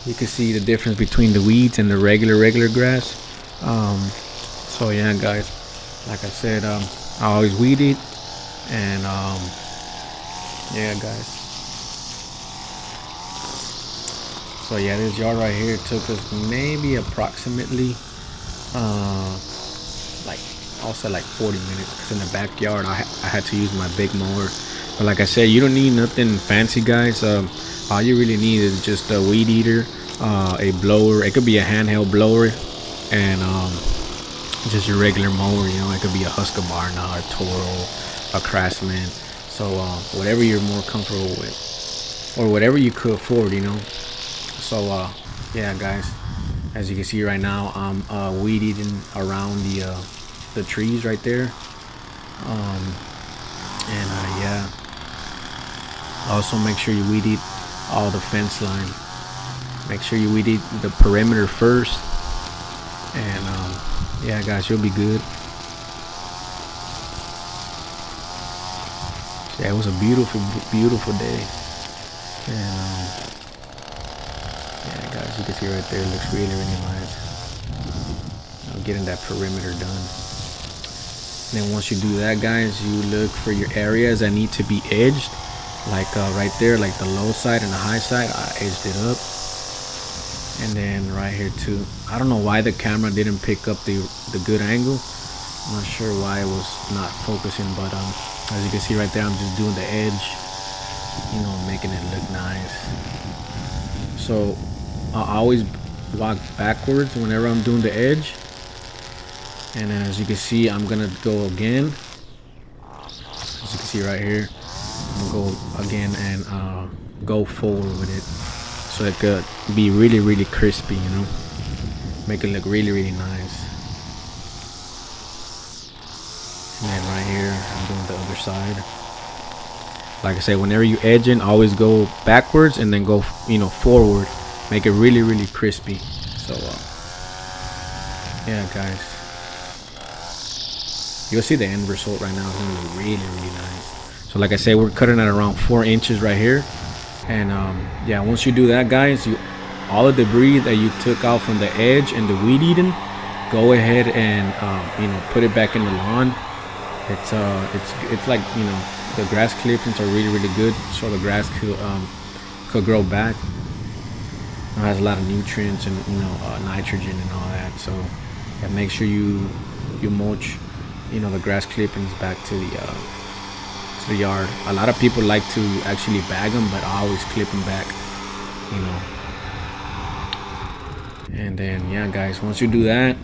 you can see the difference between the weeds and the regular grass. So yeah, guys, like I said, I always weed eat, and yeah, guys. So yeah, this yard right here took us maybe approximately like also like 40 minutes, because in the backyard I had to use my big mower. But like I said, you don't need nothing fancy, guys. All you really need is just a weed eater, a blower. It could be a handheld blower, and just your regular mower. You know, it could be a Husqvarna, a Toro, a Craftsman. So whatever you're more comfortable with, or whatever you could afford, you know. So yeah, guys, as you can see right now, I'm weed eating around the trees right there. And yeah, also make sure you weed eat all the fence line. Make sure you weed eat the perimeter first, and yeah, guys, you'll be good. Yeah, it was a beautiful day, and yeah, guys, you can see right there, it looks really nice. I'm getting that perimeter done. And then once you do that, guys, you look for your areas that need to be edged, like right there, like the low side and the high side. I edged it up. And then right here too, I don't know why the camera didn't pick up the good angle. I'm not sure why it was not focusing, but as you can see right there, I'm just doing the edge, you know, making it look nice. So I always walk backwards whenever I'm doing the edge. And then as you can see, I'm gonna go again. As you can see right here, I'm gonna go again and go forward with it, so it could be really crispy, you know, make it look really nice. And then right here, I'm doing the other side. Like I said, whenever you edging, always go backwards and then go, you know, forward. Make it really crispy. So yeah, guys, you'll see the end result right now. It's gonna look really nice. So like I said, we're cutting at around 4 inches right here. And yeah, once you do that, guys, all the debris that you took out from the edge and the weed eating, go ahead and you know, put it back in the lawn. It's like, you know, the grass clippings are really good, so the grass could grow back. It has a lot of nutrients and, you know, nitrogen and all that. So yeah, make sure you mulch, you know, the grass clippings back to the yard. A lot of people like to actually bag them, but I always clip them back, you know. And then yeah, guys, once you do that,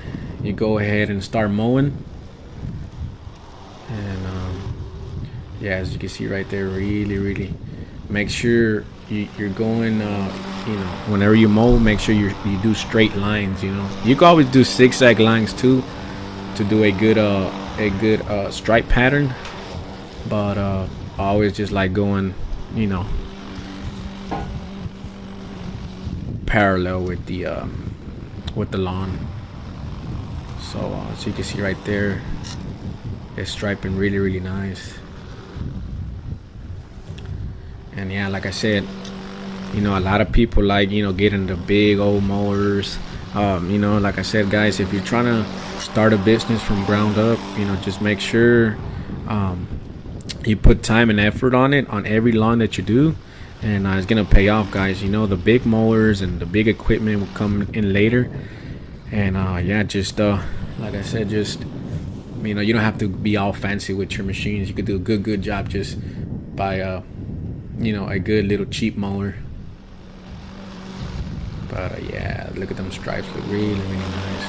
you go ahead and start mowing. And yeah, as you can see right there, really make sure you're going, you know, whenever you mow, make sure you do straight lines. You know, you can always do zigzag lines too to do a good stripe pattern, but I always just like going, you know, parallel with the lawn. So as you can see right there, it's striping really nice. And yeah, like I said, you know, a lot of people like, you know, getting the big old mowers. You know, like I said, guys, if you're trying to start a business from ground up, you know, just make sure you put time and effort on it, on every lawn that you do, and it's gonna pay off, guys. You know, the big mowers and the big equipment will come in later. And yeah, just like I said, just, you know, you don't have to be all fancy with your machines. You could do a good job just by you know, a good little cheap mower. But yeah, look at them stripes, look really nice.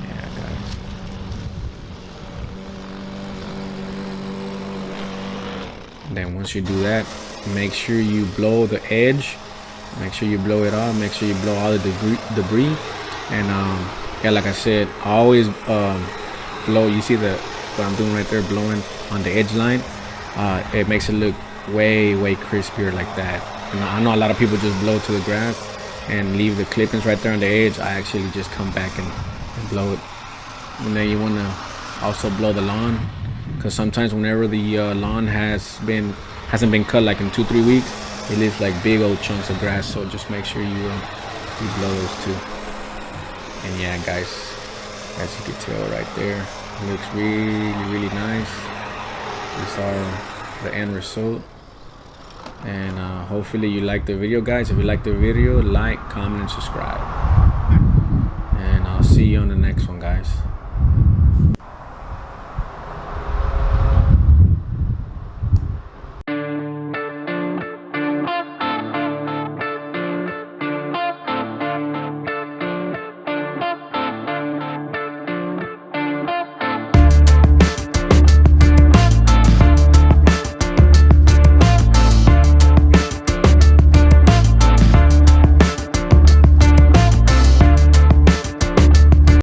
Yeah, guys. And then once you do that, make sure you blow the edge. Make sure you blow it off. Make sure you blow all the debris. And yeah, like I said, I always blow. You see what I'm doing right there, blowing on the edge line. It makes it look way crispier like that. And I know a lot of people just blow to the grass and leave the clippings right there on the edge. I actually just come back and blow it. And then you want to also blow the lawn, because sometimes whenever the lawn hasn't been cut like in 2-3 weeks, it leaves like big old chunks of grass. So just make sure you blow those too. And yeah, guys, as you can tell right there, it looks really nice. These are the end result. And hopefully you like the video, guys. If you like the video, like, comment, and subscribe. And I'll see you on the next one, guys.